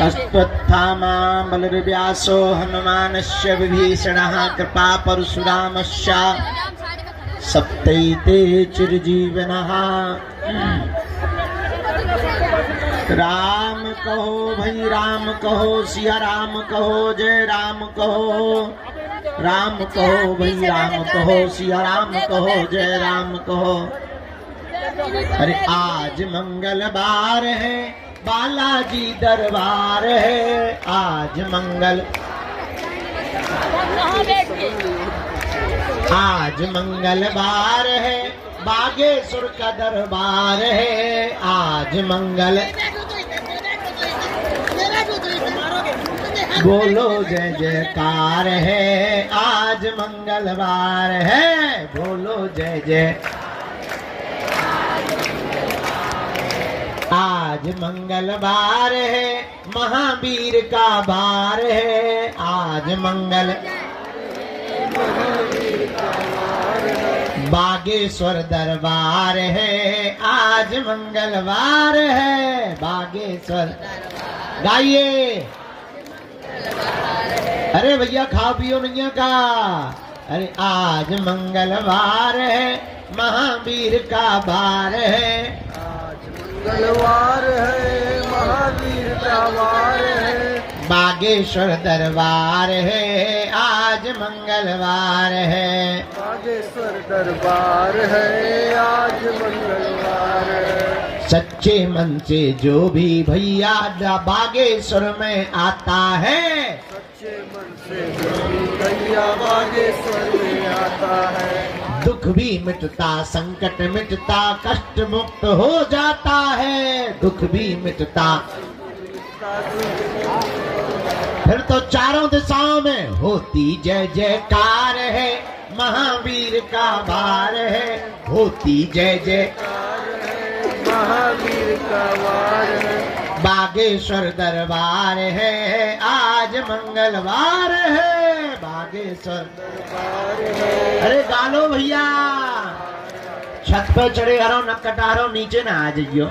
अश्वत्थामा बलर्व्यासो हनुमानस्य विभीषणः कृपा परशुरामस्य सप्तैते चिरजीवनः। राम कहो भाई राम कहो, सिया राम कहो, जय राम कहो। राम कहो भाई राम कहो, सिया राम कहो, जय राम कहो। अरे आज मंगलवार है, बालाजी दरबार है। आज मंगलवार है, बागेश्वर का दरबार है। आज बोलो जय जयकार है। आज मंगलवार है, बोलो जय जय। आज मंगलवार है, महावीर का वार है। आज बागेश्वर दरबार है। आज मंगलवार है, बागेश्वर। गाइए अरे भैया खाओ पियो नैया का। अरे आज मंगलवार है, महावीर का वार है। मंगलवार है, महावीर का वार है। बागेश्वर दरबार है, आज मंगलवार है। बागेश्वर दरबार है, आज मंगलवार है। सच्चे मन से जो भी भैया बागेश्वर में आता है, सच्चे मन से जो भी भैया बागेश्वर में आता है, दुख भी मिटता, संकट मिटता, कष्ट मुक्त हो जाता है। दुख भी मिटता, फिर तो चारों दिशाओं में होती जय जयकार है। महावीर का वार है, होती जय जयकार है। महावीर का वार है। बागेश्वर दरबार है, आज मंगलवार है। बागेश्वर दरबार है। अरे गालो भैया, छत पे चढ़े हरो न कटारो, नीचे ना आ जाइयो।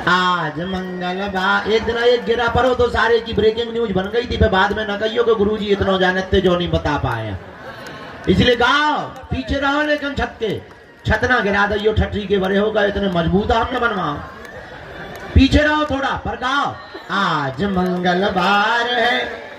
आज मंगलवार। एक दिन एक गिरा परो तो सारे की ब्रेकिंग न्यूज बन गई थी, फिर बाद में न कहियो कि गुरुजी इतना जानते जो नहीं बता पाया। इसलिए गाओ, पीछे रहो लेकिन छत ना गिरा दियो। ठटरी के बड़े होगा, इतने मजबूत हमने बनवाओ। पीछे रहो थोड़ा पर गाओ। आज मंगलवार है,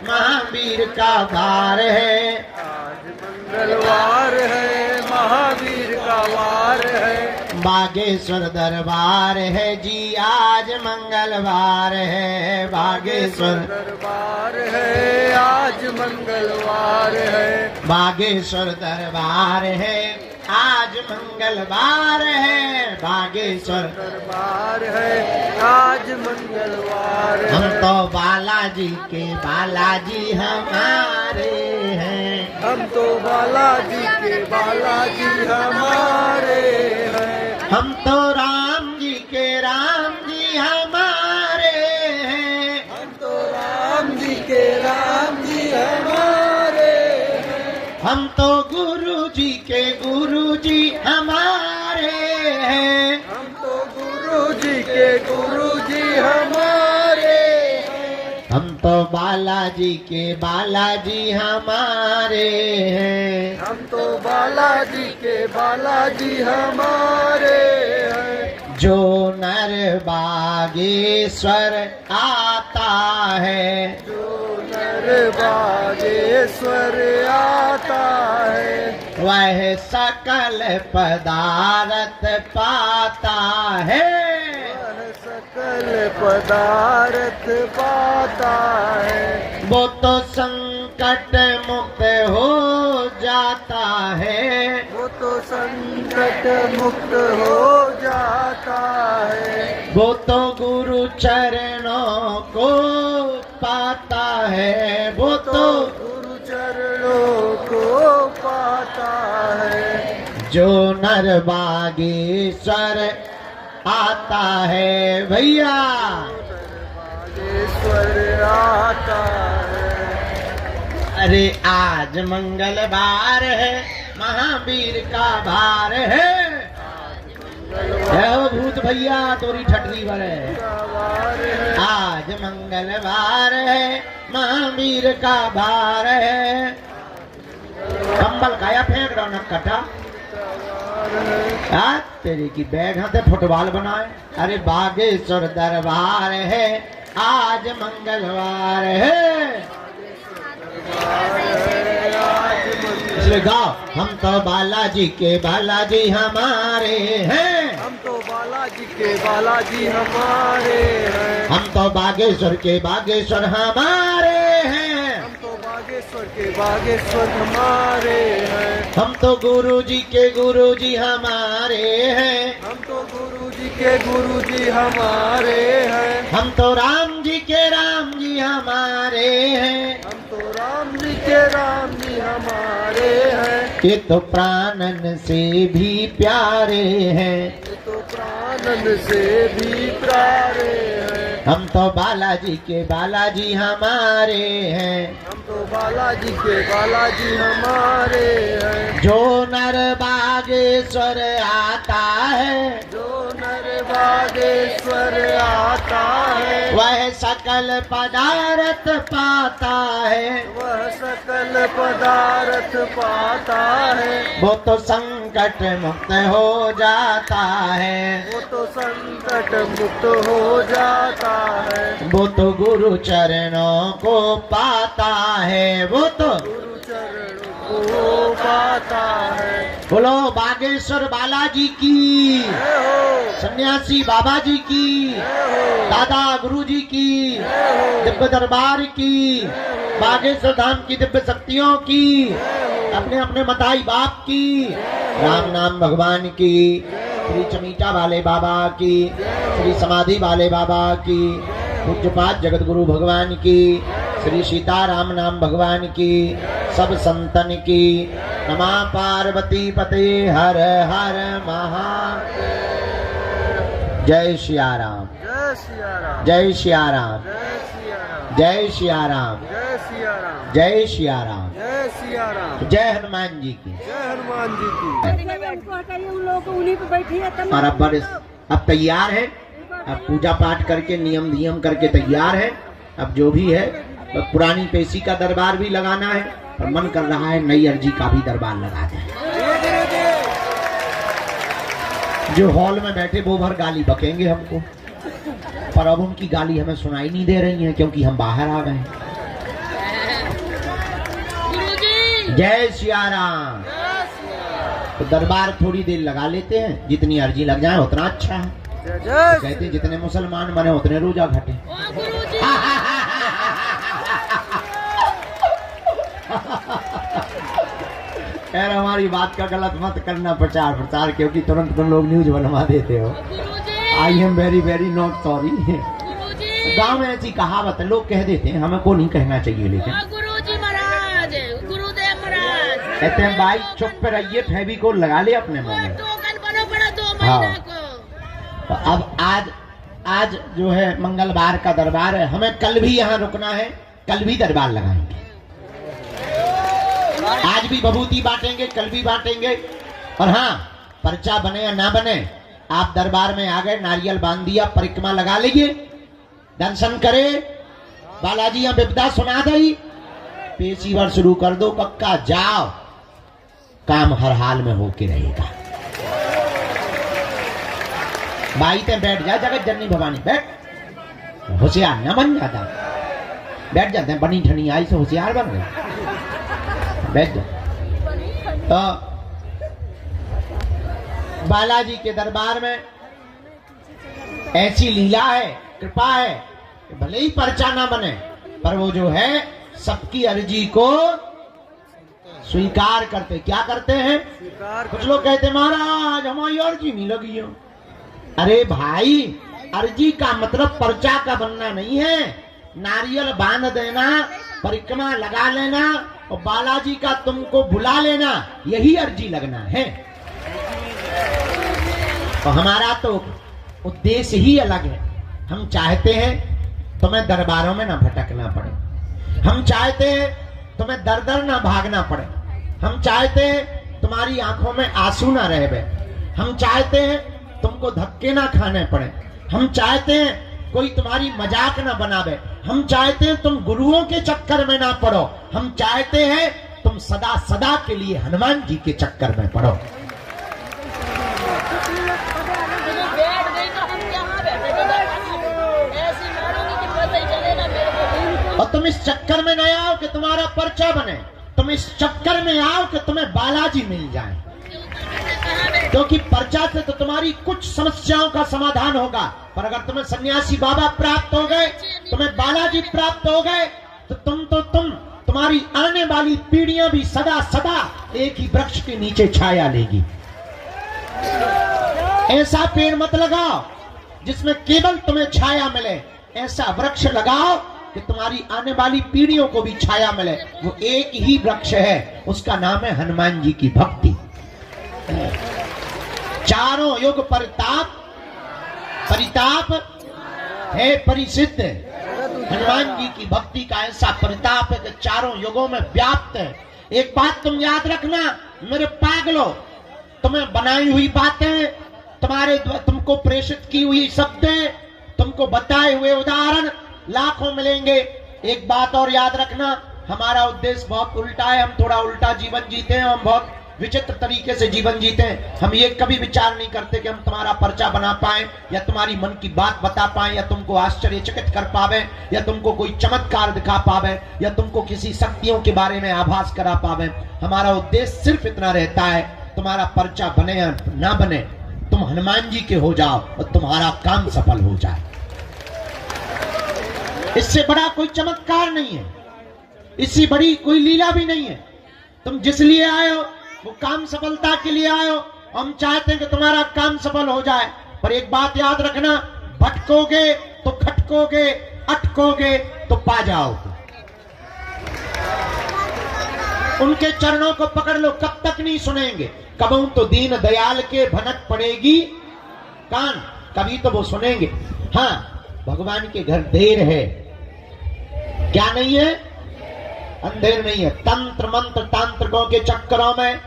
महावीर का वार है। आज मंगलवार है, महावीर का वार है। बागेश्वर दरबार है जी, आज मंगलवार है। बागेश्वर दरबार है, आज मंगलवार है। बागेश्वर दरबार है, आज मंगलवार है। बागेश्वर दरबार है, आज मंगलवार है। हम तो बालाजी के बालाजी हमारे हैं। हम तो बालाजी के बालाजी हमारे हैं। हम तो राम जी के राम जी हमारे हैं। हम तो राम जी के राम जी हमारे हैं। हम तो गुरु जी के गुरु जी हमारे हैं। हम तो गुरु जी के गुरु जी हमारे हैं। हम तो बालाजी के बालाजी हमारे हैं। हम तो बालाजी के बालाजी हमारे हैं। जो नर बागेश्वर आता है, जो नर बागेश्वर आता है, वह सकल पदार्थ पाता है। वह सकल पदार्थ पाता है। वो तो संकट मुक्त हो जाता है। वो तो संकट मुक्त हो जाता है। वो तो गुरु चरणों को पाता है। वो तो गुरु चरणों को पाता है। जो नर बागेश्वर आता है भैया, बागेश्वर आता है। अरे आज मंगलवार है, महावीर का भार है। भूत भैया तोरी ठटरी बड़े आज मंगलवार है, महावीर का बार है। कंबल काया फेंक रहा न कटा तेरे की बैग हाथे फुटबॉल बनाए। अरे बागेश्वर दरबार है, आज मंगलवार है। इसलिए गाओ, हम तो बालाजी के बालाजी हमारे हैं, हम तो बालाजी के बालाजी हमारे हैं, हम तो बागेश्वर के बागेश्वर हमारे हैं, हम तो बागेश्वर के बागेश्वर हमारे हैं, हम तो गुरुजी के गुरुजी हमारे हैं, हम तो गुरुजी के गुरुजी हमारे हैं, हम तो राम जी के राम जी हमारे हैं, हम तो राम जी के राम जी हमारे हैं, ये तो प्राणन से भी प्यारे हैं, ये तो प्राणन से भी प्यारे हैं, हम तो बालाजी के बालाजी हमारे हैं, हम तो बालाजी के बालाजी हमारे हैं, जो नर बागेश्वर आता है, जो नर बागेश्वर आता है, वह सकल पदार्थ पाता है, वह सकल पदार्थ पाता है, वो तो संकट मुक्त हो जाता है, वो तो संकट मुक्त हो जाता है, वो तो गुरु चरणों को पाता है, वो तो गुरु चरण को पाता है। बोलो बागेश्वर बालाजी की, जय हो, सन्यासी बाबा जी की, जय हो, दादा गुरु जी की, जय हो, दिव्य दरबार की, बागेश्वर धाम की दिव्य शक्तियों की, अपने अपने मताई बाप की, राम नाम भगवान की, श्री चमीटा वाले बाबा की, श्री समाधि वाले बाबा की, पूज्यपाद जगत गुरु भगवान की, श्री सीताराम नाम भगवान की, सब संतन की। नमः पार्वती पते हर हर महादेव। जय सिया राम, जय सिया राम, जय सिया राम, जय सिया राम, जय सिया राम, जय सिया राम, जय सिया राम, जय सिया राम, जय हनुमान जी की। जय हनुमान जी की। उन लोगों को उन्हीं पे बैठी है तब और अब तैयार है, अब पूजा पाठ करके नियम नियम करके तैयार है। अब जो भी है, पुरानी पेशी का दरबार भी लगाना है, और मन कर रहा है नई अर्जी का भी दरबार लगा दें। जो हॉल में बैठे वो भर गाली बकेंगे हमको, पर अब उनकी गाली हमें सुनाई नहीं दे रही है, क्योंकि हम बाहर आ गए। जय सिया राम। तो दरबार थोड़ी देर लगा लेते हैं, जितनी अर्जी लग जाए उतना अच्छा है। जय तो जय कहते हैं जितने मुसलमान बने उतने रोजा घटे। यार हमारी बात का गलत मत करना प्रचार प्रचार, क्योंकि तुरंत तुम लोग न्यूज बनवा देते हो। I am very very not sorry. गांव में ऐसी कहावत है, लोग कह देते हैं, हमें को नहीं कहना चाहिए, लेकिन गुरुजी महाराज, गुरुदेव महाराज कहते हैं भाई चुप पे रहिए, फेविकोल लगा ले अपने मुंह में। टोकन बनो पड़ा 2 हाँ। महीना को। तो अब आज जो है मंगलवार का दरबार है, हमें कल भी यहाँ रुकना है, कल भी दरबार लगाएंगे। आज भी भभूति बांटेंगे, कल भी बांटेंगे। और हाँ, पर्चा बने या ना बने, आप दरबार में आ गए, नारियल बांध दिया, परिक्रमा लगा लीजिए, दर्शन करे, बालाजी यहाँ विपदा सुना दी, पेशीवर शुरू कर दो, कक्का जाओ, काम हर हाल में होके रहेगा। बाई ते बैठ जा, जगत जननी भवानी बैठ, होशियार न बन जाता, बैठ जाते हैं, बनी ठनी आई से होशियार बन गए, बैठ जा। तो बालाजी के दरबार में ऐसी लीला है, कृपा है, कि भले ही पर्चा ना बने, पर वो जो है सबकी अर्जी को स्वीकार करते। क्या करते हैं? कुछ लोग कहते महाराज हमारी अर्जी नहीं लगी हो। अरे भाई, अर्जी का मतलब पर्चा का बनना नहीं है, नारियल बांध देना, परिक्रमा लगा लेना और बालाजी का तुमको बुला लेना, यही अर्जी लगना है। तो हमारा तो उद्देश्य ही अलग है। हम चाहते हैं तुम्हें दरबारों में ना भटकना पड़े, हम चाहते हैं तुम्हें दर दर ना भागना पड़े, हम चाहते हैं तुम्हारी आंखों में आंसू ना रह गए, हम चाहते हैं तुमको धक्के ना खाने पड़े, हम चाहते हैं कोई तुम्हारी मजाक ना बनावे। हम चाहते हैं तुम गुरुओं के चक्कर में ना पड़ो, हम चाहते हैं तुम सदा सदा के लिए हनुमान जी के चक्कर में पड़ो। बैठ गई तो हम यहाँ बैठे ऐसी मारूंगी कि पता ही चलेगा मेरे को। और तुम इस चक्कर में न आओ कि तुम्हारा पर्चा बने, तुम इस चक्कर में आओ कि तुम्हें बालाजी मिल जाए, क्योंकि पर्चा से तो तुम्हारी कुछ समस्याओं का समाधान होगा, पर अगर तुम्हें सन्यासी बाबा प्राप्त हो गए, तुम्हें बालाजी प्राप्त हो गए, तो तुम्हारी आने वाली पीढ़ियां भी सदा सदा एक ही वृक्ष के नीचे छाया लेगी। ऐसा पेड़ मत लगाओ जिसमें केवल तुम्हें छाया मिले, ऐसा वृक्ष लगाओ कि तुम्हारी आने वाली पीढ़ियों को भी छाया मिले। वो एक ही वृक्ष है, उसका नाम है हनुमान जी की भक्ति। चारों युग परिताप है परिसिद्ध। हनुमान जी की भक्ति का ऐसा परिताप है कि चारों युगों में व्याप्त है। एक बात तुम याद रखना मेरे पागलों, तुम्हें बनाई हुई बातें, तुमको प्रेषित की हुई शब्दें, तुमको बताए हुए उदाहरण लाखों मिलेंगे। एक बात और याद रखना, हमारा उद्देश्य बहुत उल्टा है, हम थोड़ा उल्टा जीवन जीते हैं, हम बहुत विचित्र तरीके से जीवन जीते हैं। हम ये कभी विचार नहीं करते कि हम तुम्हारा पर्चा बना पाए, या तुम्हारी मन की बात बता पाए, या तुमको आश्चर्यचकित कर पावे, या तुमको कोई चमत्कार दिखा पावे, या तुमको किसी शक्तियों के बारे में आभास करा पावे। हमारा उद्देश्य सिर्फ इतना रहता है, तुम्हारा पर्चा बने या ना बने, तुम हनुमान जी के हो जाओ और तुम्हारा काम सफल हो जाए। इससे बड़ा कोई चमत्कार नहीं है, इससे बड़ी कोई लीला भी नहीं है। तुम जिस लिए आए हो वो काम सफलता के लिए आए हो, हम चाहते हैं कि तुम्हारा काम सफल हो जाए। पर एक बात याद रखना, भटकोगे तो खटकोगे, अटकोगे तो पा जाओगे। उनके चरणों को पकड़ लो, कब तक नहीं सुनेंगे। कबहू तो दीन दयाल के भनक पड़ेगी कान, कभी तो वो सुनेंगे। हाँ, भगवान के घर देर है, क्या नहीं है, अंधेर नहीं है। तंत्र मंत्र तांत्रिकों के चक्करों में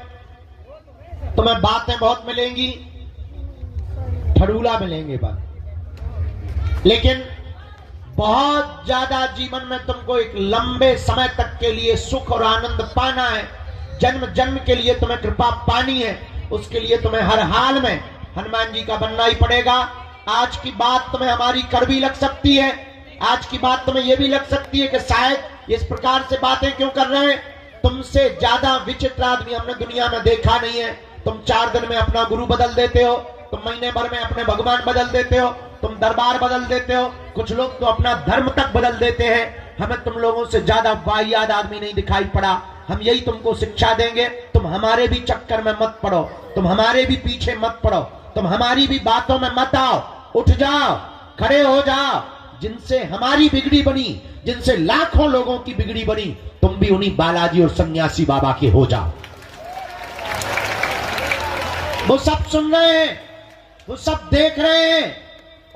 तुम्हें बातें बहुत मिलेंगी, ठड़ूला मिलेंगे बात, लेकिन बहुत ज्यादा जीवन में तुमको एक लंबे समय तक के लिए सुख और आनंद पाना है, जन्म जन्म के लिए तुम्हें कृपा पानी है, उसके लिए तुम्हें हर हाल में हनुमान जी का बनना ही पड़ेगा। आज की बात तुम्हें हमारी कड़वी लग सकती है, आज की बात तुम्हें यह भी लग सकती है कि शायद इस प्रकार से बातें क्यों कर रहे हैं। तुमसे ज्यादा विचित्र आदमी हमने दुनिया में देखा नहीं है। तुम 4 दिन में अपना गुरु बदल देते हो, तुम महीने भर में अपने भगवान बदल देते हो, तुम दरबार बदल देते हो, कुछ लोग तो अपना धर्म तक बदल देते हैं। हमें तुम लोगों से ज्यादा वाहियात आदमी नहीं दिखाई पड़ा। हम यही तुमको शिक्षा देंगे, तुम हमारे भी चक्कर में मत पड़ो, तुम हमारे भी पीछे मत पड़ो, तुम हमारी भी बातों में मत आओ। उठ जाओ, खड़े हो जाओ। जिनसे हमारी बिगड़ी बनी, जिनसे लाखों लोगों की बिगड़ी बनी, तुम भी उन्हीं बालाजी और सन्यासी बाबा के हो जाओ। वो सब सुन रहे हैं, वो सब देख रहे हैं,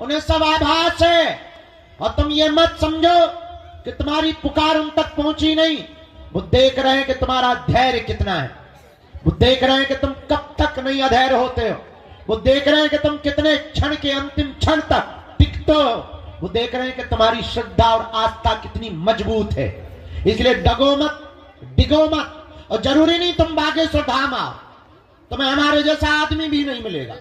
उन्हें सब आभास है। और तुम ये मत समझो कि तुम्हारी पुकार उन तक पहुंची नहीं। वो देख रहे हैं कि तुम्हारा धैर्य कितना है, वो देख रहे हैं कि तुम कब तक नहीं अधैर्य होते हो, वो देख रहे हैं कि तुम कितने क्षण के अंतिम क्षण तक टिकते हो, वो देख रहे हैं कि तुम्हारी श्रद्धा और आस्था कितनी मजबूत है। इसलिए डगो मत, डिगो मत। और जरूरी नहीं तुम बागेश्वर धाम आओ, तुम्हें हमारे जैसा आदमी भी नहीं मिलेगा।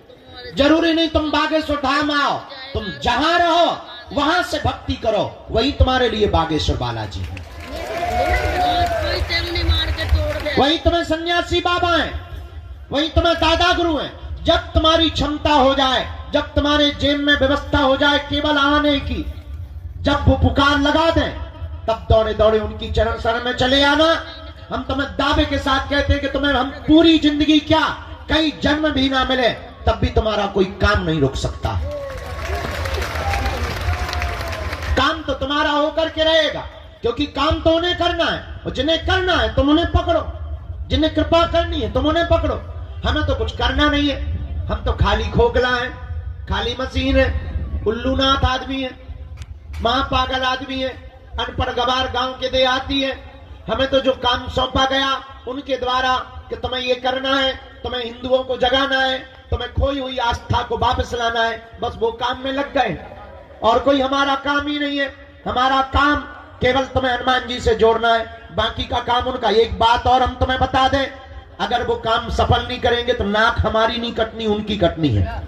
जरूरी नहीं तुम बागेश्वर धाम आओ, तुम जहां रहो वहां से भक्ति करो, वही तुम्हारे लिए बागेश्वर बालाजी है, वही तुम्हें सन्यासी बाबा है, वही तुम्हें दादा गुरु है। जब तुम्हारी क्षमता हो जाए, जब तुम्हारे जेब में व्यवस्था हो जाए केवल आने की, जब वो पुकार लगा दें, तब दौड़े दौड़े उनकी चरण शरण में चले आना। हम तुम्हें दावे के साथ कहते हैं कि तुम्हें हम पूरी जिंदगी क्या कई जन्म भी ना मिले, तब भी तुम्हारा कोई काम नहीं रुक सकता। काम तो तुम्हारा होकर के रहेगा, क्योंकि काम तो उन्हें करना है, और जिन्हें करना है तुम उन्हें पकड़ो, जिन्हें कृपा करनी है तुम उन्हें पकड़ो। हमें तो कुछ करना नहीं है, हम तो खाली खोखला है, खाली मशीन है, उल्लूनाथ आदमी है, महापागल आदमी है, अनपढ़ गवार गांव के देहाती है। हमें तो जो काम सौंपा गया उनके द्वारा कि तुम्हें ये करना है, तुम्हें हिंदुओं को जगाना है, तुम्हें खोई हुई आस्था को वापस लाना है, बस वो काम में लग गए। और कोई हमारा काम ही नहीं है। हमारा काम केवल तुम्हें हनुमान जी से जोड़ना है, बाकी का काम उनका। एक बात और हम तुम्हें बता दें, अगर वो काम सफल नहीं करेंगे तो नाक हमारी नहीं कटनी, उनकी कटनी है।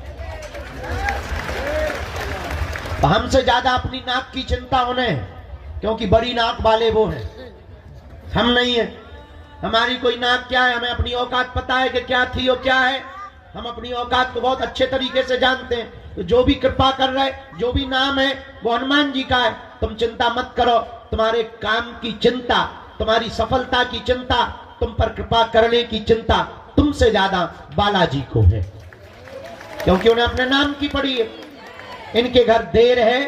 हमसे ज्यादा अपनी नाक की चिंता उन्हें है, क्योंकि बड़ी नाक वाले वो हैं, हम नहीं है। हमारी कोई नाक क्या है, हमें अपनी औकात पता है कि क्या थी और क्या है। हम अपनी औकात को बहुत अच्छे तरीके से जानते हैं। तो जो भी कृपा कर रहे, जो भी नाम है वो हनुमान जी का है। तुम चिंता मत करो, तुम्हारे काम की चिंता, तुम्हारी सफलता की चिंता, तुम पर कृपा करने की चिंता तुमसे ज्यादा बालाजी को है, क्योंकि उन्हें अपने नाम की पड़ी है। इनके घर देर है,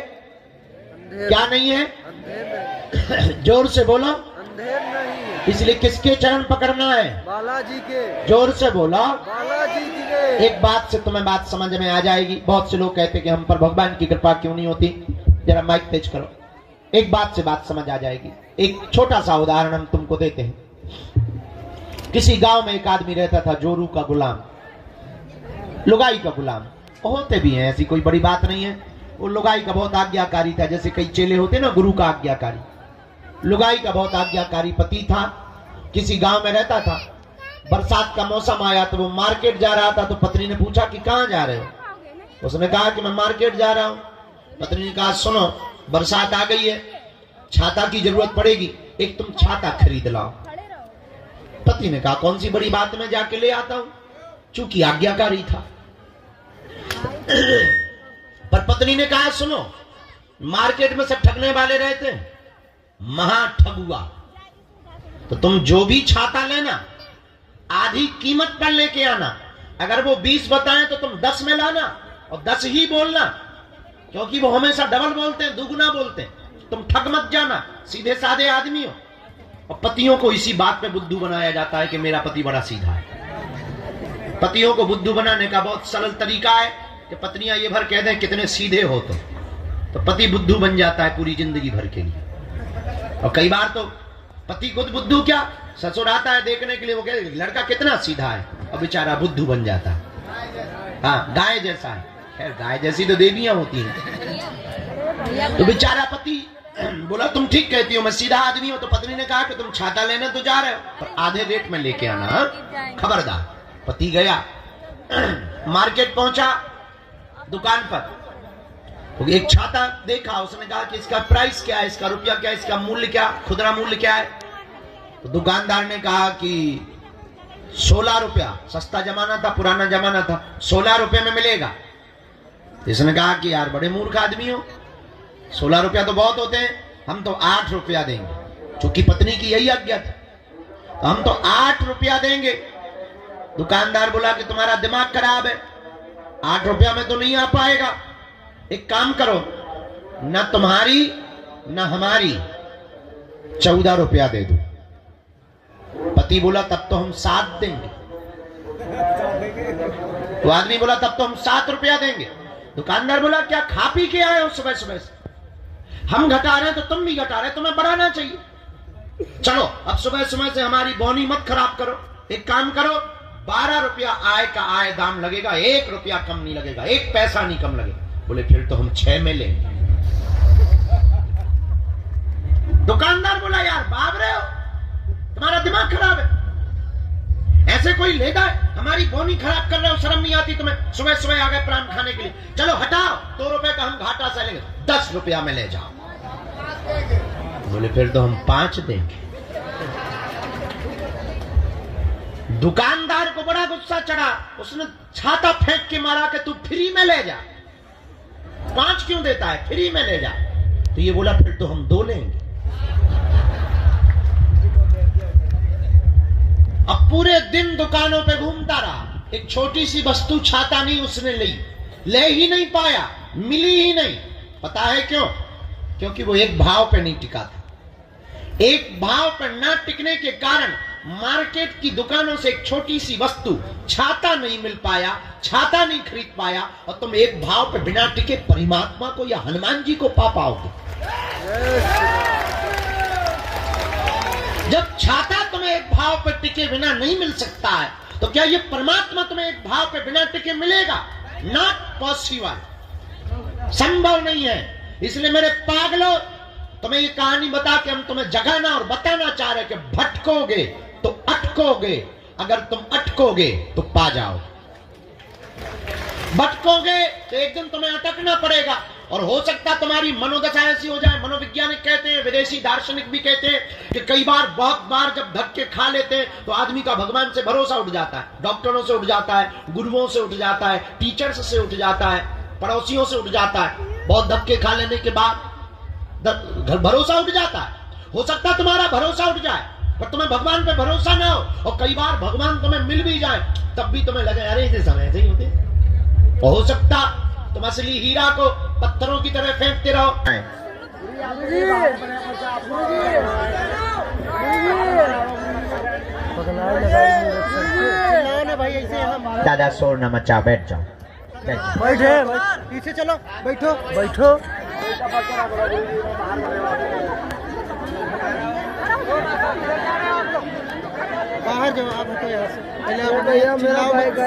क्या नहीं है? जोर से बोलो। अंधेर नहीं है। इसलिए किसके चरण पकड़ना है? बालाजी के। जोर से बोलो। बालाजी के। एक बात से तुम्हें बात समझ में आ जाएगी। बहुत से लोग कहते कि हम पर भगवान की कृपा क्यों नहीं होती। जरा माइक तेज करो, एक बात से बात समझ आ जाएगी। एक छोटा सा उदाहरण हम तुमको देते हैं। किसी गांव में एक आदमी रहता था, जोरू का गुलाम, लुगाई का गुलाम। होते भी हैं, ऐसी कोई बड़ी बात नहीं है। वो लुगाई का बहुत आज्ञाकारी था, जैसे कई चेले होते ना गुरु का आज्ञाकारी। लुगाई का बहुत आज्ञाकारी पति था, किसी गांव में रहता था। बरसात का मौसम आया तो वो मार्केट जा रहा था। तो पत्नी ने पूछा कि कहां जा रहे हो? उसने कहा कि मैं मार्केट जा रहा हूं। पत्नी ने कहा सुनो, बरसात आ गई है, छाता की जरूरत पड़ेगी, एक तुम छाता खरीद लाओ। पति ने कहा कौन सी बड़ी बात, मैं जाके ले आता हूं, चूंकि आज्ञाकारी था। पर पत्नी ने कहा सुनो, मार्केट में सब ठगने वाले रहते हैं, महा ठगुआ, तो तुम जो भी छाता लेना आधी कीमत पर लेके आना। अगर वो 20 बताएं तो तुम 10 में लाना और 10 ही बोलना, क्योंकि वो हमेशा डबल बोलते हैं, दुगुना बोलते हैं। तुम ठग मत जाना, सीधे साधे आदमी हो। और पतियों को इसी बात पे बुद्धू बनाया जाता है कि मेरा पति बड़ा सीधा है। पतियों को बुद्धू बनाने का बहुत सरल तरीका है कि पत्नियां ये भर कह दें कितने सीधे हो तो पति बुद्धू बन जाता है पूरी जिंदगी भर के लिए। और कई बार तो पति खुद बुद्धू क्या, ससुर आता है देखने के लिए, वो कहते लड़का कितना सीधा है, और बेचारा बुद्धू बन जाता है। हाँ, गाय जैसा है। खैर गाय जैसी तो देवियां होती हैं। तो बेचारा पति बोला तुम ठीक कहती हो, मैं सीधा आदमी हूं। तो पत्नी ने कहा कि तुम छाता लेने तो जा रहे हो, पर आधे रेट में लेके आना, खबरदार। पति गया, मार्केट पहुंचा, दुकान पर तो एक छाता देखा। उसने कहा कि इसका प्राइस क्या है, इसका रुपया क्या है, इसका मूल्य क्या, खुदरा मूल्य क्या है? तो दुकानदार ने कहा कि 16 रुपया, सस्ता जमाना था, पुराना जमाना था, 16 रुपये में मिलेगा। इसने कहा कि यार बड़े मूर्ख आदमी हो, 16 रुपया तो बहुत होते हैं, हम तो 8 रुपया देंगे। चूंकि पत्नी की यही आज्ञा थी, तो हम तो 8 रुपया देंगे। दुकानदार बोला कि तुम्हारा दिमाग खराब है, 8 रुपया में तो नहीं आ पाएगा। एक काम करो, न तुम्हारी न हमारी 14 रुपया दे दो। पति बोला तब तो हम 7 देंगे। तो आदमी बोला तब तो हम 7 रुपया देंगे। दुकानदार बोला क्या खा पी के आए हो सुबह सुबह से? हम घटा रहे हैं तो तुम भी घटा रहे, तुम्हें बढ़ाना चाहिए। चलो अब सुबह सुबह से हमारी बोनी मत खराब करो। एक काम करो, 12 रुपया आय का आय दाम लगेगा, 1 रुपया कम नहीं लगेगा, 1 पैसा नहीं कम लगेगा। बोले फिर तो हम 6 में लेंगे। दुकानदार बोला यार बाप रहे हो, तुम्हारा दिमाग खराब है, ऐसे कोई लेगा? हमारी बोनी खराब कर रहे हो, शर्म नहीं आती तुम्हें? सुबह सुबह आ गए प्राण खाने के लिए, चलो हटाओ, 2 रुपए का हम घाटा से लेंगे, 10 रुपया में ले जाओ। बोले फिर तो हम 5 देंगे। दुकानदार को बड़ा गुस्सा चढ़ा, उसने छाता फेंक के मारा कि तू फ्री में ले जा, 5 क्यों देता है, फ्री में ले जा। तो ये बोला फिर तो हम 2 लेंगे। अब पूरे दिन दुकानों पे घूमता रहा, एक छोटी सी वस्तु छाता नहीं उसने ले ही नहीं पाया, मिली ही नहीं। पता है क्यों? क्योंकि वो एक भाव पे नहीं टिका था। एक भाव पर ना टिकने के कारण मार्केट की दुकानों से एक छोटी सी वस्तु छाता नहीं मिल पाया, छाता नहीं खरीद पाया, और तुम एक भाव पर बिना टिके परमात्मा को या हनुमान जी को पा पाओगे। जब छाता तुम्हें एक भाव पर टिके बिना नहीं मिल सकता है, तो क्या ये परमात्मा तुम्हें एक भाव पर बिना टिके मिलेगा? नॉट पॉसिबल, संभव नहीं है। इसलिए मेरे पागलों, तुम्हें ये कहानी बता के हम तुम्हें जगाना और बताना चाह रहे कि भटकोगे तो अटकोगे, अगर तुम अटकोगे तो पा जाओ। भटकोगे तो एक दिन तुम्हें अटकना पड़ेगा, और हो सकता तुम्हारी मनोदशा ऐसी हो जाए। मनोवैज्ञानिक कहते हैं, विदेशी दार्शनिक भी कहते हैं कि कई बार, बहुत बार जब धक्के खा लेते हैं तो आदमी का भगवान से भरोसा उठ जाता है, डॉक्टरों से उठ जाता है, गुरुओं से उठ जाता है, टीचर्स से उठ जाता है, पड़ोसियों से उठ जाता है। बहुत धक्के खा लेने के बाद भरोसा उठ जाता है। हो सकता तुम्हारा भरोसा उठ जाए, पर तुम्हें भगवान पे भरोसा ना हो, और कई बार भगवान तुम्हें मिल भी जाए तब भी तुम्हें लगे अरे इसे समय से ही होते। हो सकता तुम असली हीरा को पत्थरों की तरह फेंकते रहो। दादा शोर न मचा, बैठ जाओ, बैठे, पीछे चलो, बैठो बैठो। बाहर जाओ, आप हटो यहाँ से। पहले आप चिल्लाओ मत,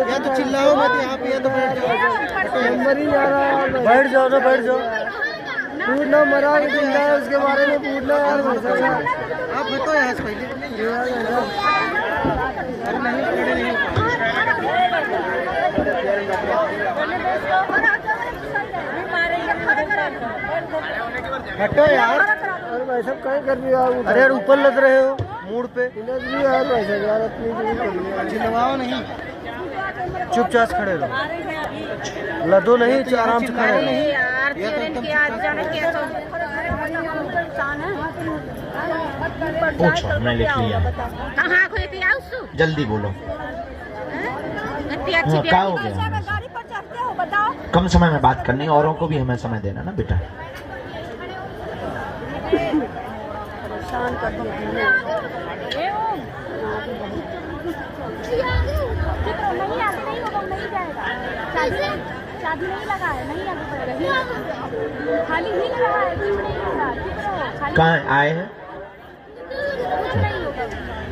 या तो चिल्लाओ मत यहाँ पे, या तो बैठ जाओ। नंबर ही आ रहा है, बैठ जाओ ना, बैठ जाओ। पूछना मरा के जिंदा है उसके बारे में पूछना यार। आप हटो यहाँ से पहले। हटो यार, अरे भाई साहब कहीं कर दिया। अरे यार ऊपर लग रहे हो मूड पे यार, वैसे यार अपनी चिल्लाओ नहीं, चुपचाप खड़े रहो, लदो नहीं, आराम से खड़े पूछो, मैं लिख लिया। जल्दी बोलो। हाँ, क्या हो गया? कम समय में बात करनी, औरों को भी हमें समय देना ना बेटा। शादी नहीं लगा है, नहीं आगे बढ़ेगा, खाली नहीं लगा है, कहाँ आए हैं?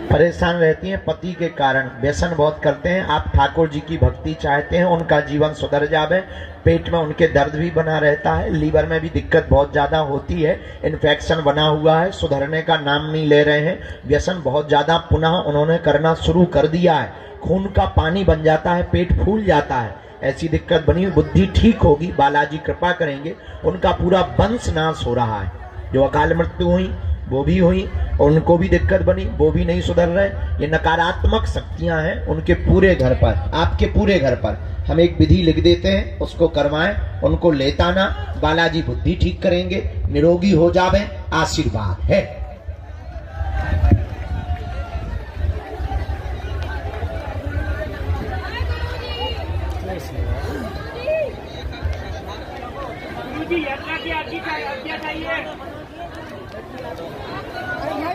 परेशान रहती हैं पति के कारण, व्यसन बहुत करते हैं। आप ठाकुर जी की भक्ति चाहते हैं, उनका जीवन सुधर जावे, पेट में उनके दर्द भी बना रहता है, लीवर में भी दिक्कत बहुत ज़्यादा होती है, इन्फेक्शन बना हुआ है, सुधरने का नाम नहीं ले रहे हैं, व्यसन बहुत ज़्यादा पुनः उन्होंने करना शुरू कर दिया है, खून का पानी बन जाता है, पेट फूल जाता है, ऐसी दिक्कत बनी। बुद्धि ठीक होगी, बालाजी कृपा करेंगे, उनका पूरा वंश नाश हो रहा है। जो अकाल मृत्यु हुई वो भी हुई, और उनको भी दिक्कत बनी, वो भी नहीं सुधर रहे। ये नकारात्मक शक्तियां हैं उनके पूरे घर पर, आपके पूरे घर पर। हम एक विधि लिख देते हैं, उसको करवाएं, उनको लेता ना, बालाजी बुद्धि ठीक करेंगे, निरोगी हो जावे, आशीर्वाद है।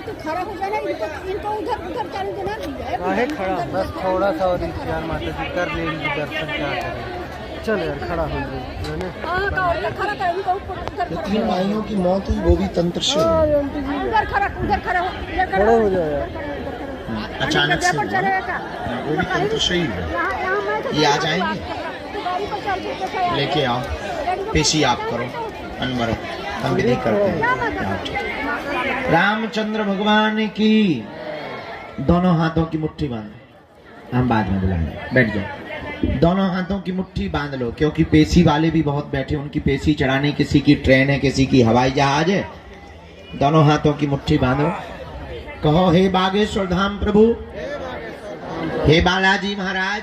तो खड़ा हो जाना, इनको उधर उधर चल देना। काहे खड़ा, बस थोड़ा सा और इंतजार माता जी कर लेंगे दर्शन, क्या करें। चलो यार खड़ा हो जाए। खड़ा कर, इनको ऊपर। 3 भाइयों की मौत हुई, वो भी तंत्र से। उधर खड़ा हो जाओ यार, अचानक से वो भी तंत्र से ही है। ये आ जाएंगे, लेके आओ, पेशी आप करो, अनवरो, हम विधि करते हैं। रामचंद्र भगवान की दोनों हाथों की मुट्ठी बांधो, हम बाद में बुलाएंगे, बैठ जाओ। दोनों हाथों की मुट्ठी बांध लो, क्योंकि पेशी वाले भी बहुत बैठे, उनकी पेशी चढ़ाने, किसी की ट्रेन है, किसी की हवाई जहाज है। दोनों हाथों की मुट्ठी बांधो, कहो हे बागेश्वर धाम प्रभु, हे बालाजी महाराज,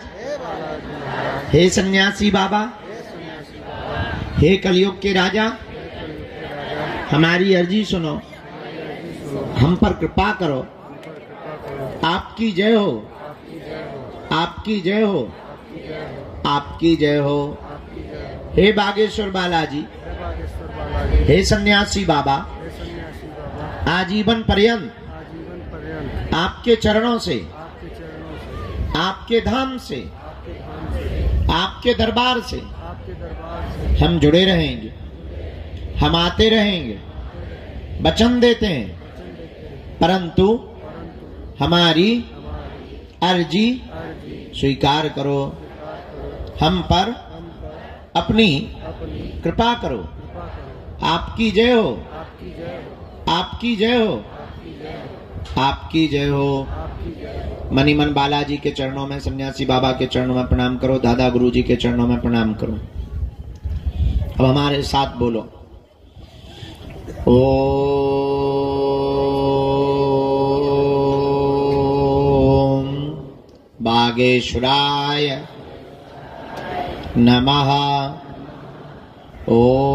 हे सन्यासी बाबा, हे कलयुग के राजा, हमारी अर्जी सुनो, हम पर कृपा करो, आपकी जय हो, आपकी जय हो, आपकी जय हो। हे बागेश्वर बालाजी, हे सन्यासी बाबा, आजीवन पर्यंत आपके चरणों से, आपके धाम से, आपके दरबार से हम जुड़े रहेंगे, हम आते रहेंगे, वचन देते हैं, परंतु हमारी अर्जी स्वीकार करो, हम पर अपनी कृपा करो, आपकी जय हो, आपकी जय हो, आपकी जय हो। मनी मन बालाजी के चरणों में, सन्यासी बाबा के चरणों में प्रणाम करो, दादा गुरु जी के चरणों में प्रणाम करो। अब हमारे साथ बोलो, ओम बागेश्वराय नमः। ओम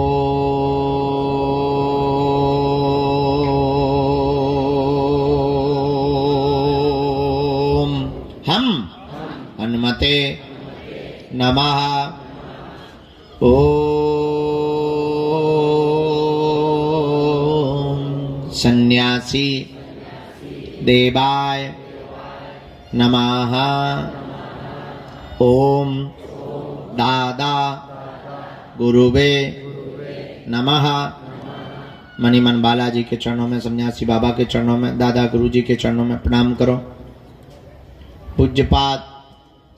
हम हनुमते नमः। ओम सन्यासी देवाय नमः। ओम दादा गुरुवे नमः। मणिमन बालाजी के चरणों में, सन्यासी बाबा के चरणों में, दादा गुरु जी के चरणों में प्रणाम करो। पूज्यपाद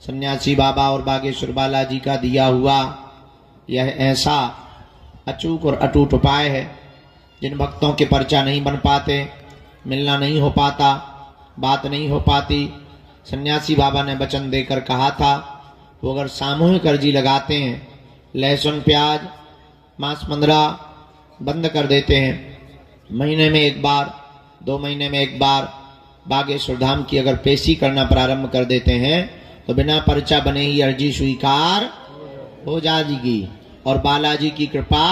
सन्यासी बाबा और बागेश्वर बालाजी का दिया हुआ यह ऐसा अचूक और अटूट उपाय है, जिन भक्तों के पर्चा नहीं बन पाते, मिलना नहीं हो पाता, बात नहीं हो पाती, सन्यासी बाबा ने वचन देकर कहा था वो अगर सामूहिक अर्जी लगाते हैं, लहसुन प्याज मांस मंदरा बंद कर देते हैं, महीने में एक बार, 2 महीने में एक बार बागेश्वर धाम की अगर पेशी करना प्रारंभ कर देते हैं तो बिना पर्चा बने ही अर्जी स्वीकार हो जाएगी और बालाजी की कृपा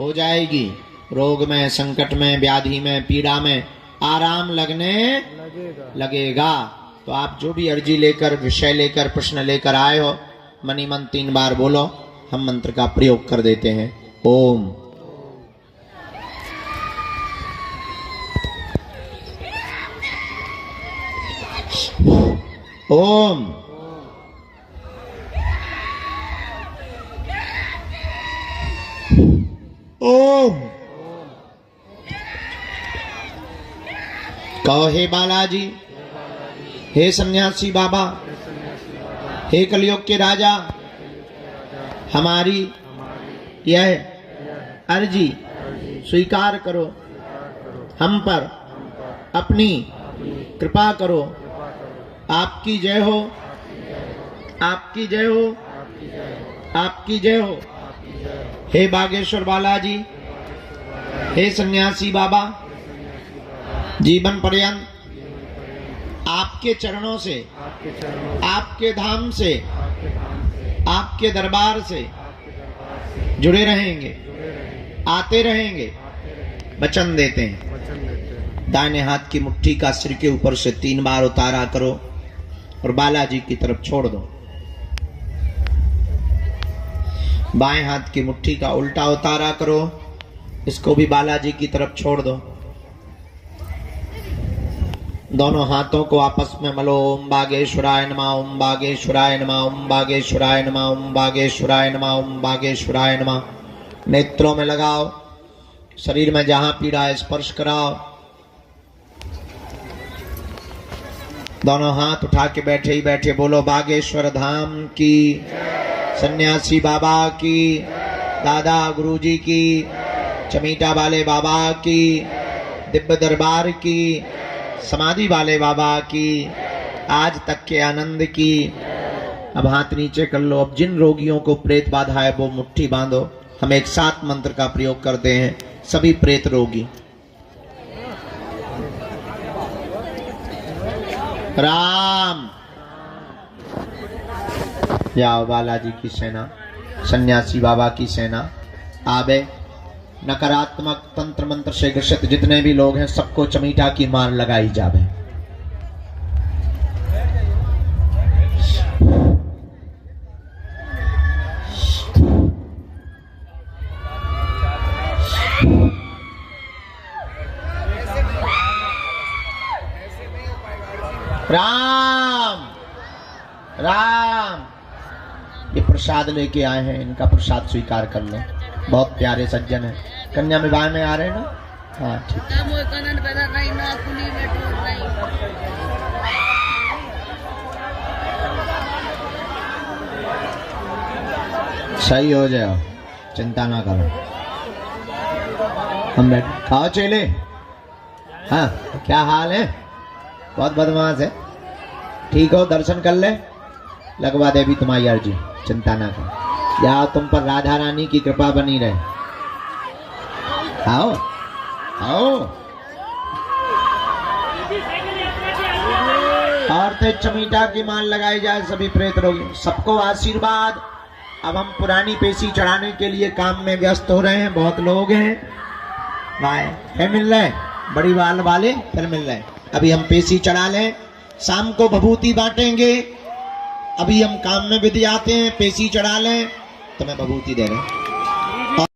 हो जाएगी। रोग में, संकट में, व्याधि में, पीड़ा में आराम लगने लगेगा। तो आप जो भी अर्जी लेकर, विषय लेकर, प्रश्न लेकर आए हो, मनी मन 3 बार बोलो, हम मंत्र का प्रयोग कर देते हैं। ओम ओम ओम। कहो, हे बालाजी, हे सन्यासी बाबा, हे कलयुग के राजा, हमारी यह अर्जी स्वीकार करो, हम पर अपनी कृपा करो। आपकी जय हो, आपकी जय हो, आपकी जय हो। हे बागेश्वर बालाजी, हे सन्यासी बाबा, जीवन पर्यंत आपके चरणों से, आपके धाम से, आपके दरबार से जुड़े रहेंगे, आते रहेंगे, वचन देते हैं। दाहिने हाथ की मुट्ठी का सिर के ऊपर से 3 बार उतारा करो और बालाजी की तरफ छोड़ दो। बाएं हाथ की मुट्ठी का उल्टा उतारा करो, इसको भी बालाजी की तरफ छोड़ दो। दोनों हाथों को आपस में मलो, ओम बागेश्वराय नमः, ओम बागेश्वराय नमः, ओम बागेश्वराय नमः, ओम बागेश्वराय नमः, ओम बागेश्वराय नमः। नेत्रों में लगाओ, शरीर में जहां पीड़ा है स्पर्श कराओ। दोनों हाथ उठा के बैठे ही बैठे बोलो, बागेश्वर धाम की, सन्यासी बाबा की, दादा गुरुजी की, चमीटा वाले बाबा की, दिव्य दरबार की, समाधि वाले बाबा की, आज तक के आनंद की। अब हाथ नीचे कर लो। अब जिन रोगियों को प्रेत बाधा है वो मुट्ठी बांधो। हम एक साथ मंत्र का प्रयोग करते हैं, सभी प्रेत रोगी। राम। जाओ बालाजी की सेना, सन्यासी बाबा की सेना आबे। नकारात्मक तंत्र मंत्र से ग्रसित जितने भी लोग हैं सबको चमीटा की मार लगाई जावे। राम राम। ये प्रसाद लेके आए हैं, इनका प्रसाद स्वीकार कर लें। बहुत प्यारे सज्जन है। कन्या विवाह में आ रहे हैं ना? हाँ ठीक। सही हो जाओ, चिंता ना करो। हम बैठ खाओ चेले। हाँ क्या हाल है? बहुत बदमाश है। ठीक हो, दर्शन कर ले, लगवा दे भी तुम्हारी अर्जी, चिंता ना कर। या तुम पर राधा रानी की कृपा बनी रहे। आओ आओ। और ते चमीटा की माल लगाई जाए सभी प्रेत रोगी, सबको आशीर्वाद। अब हम पुरानी पेशी चढ़ाने के लिए काम में व्यस्त हो रहे हैं, बहुत लोग हैं। भाई है मिल रहे, बड़ी बाल वाले फिर मिल रहे। अभी हम पेशी चढ़ा लें, शाम को भभूति बांटेंगे। अभी हम काम में विधि आते हैं, पेशी चढ़ा लें तो मैं भभूति दे रहे।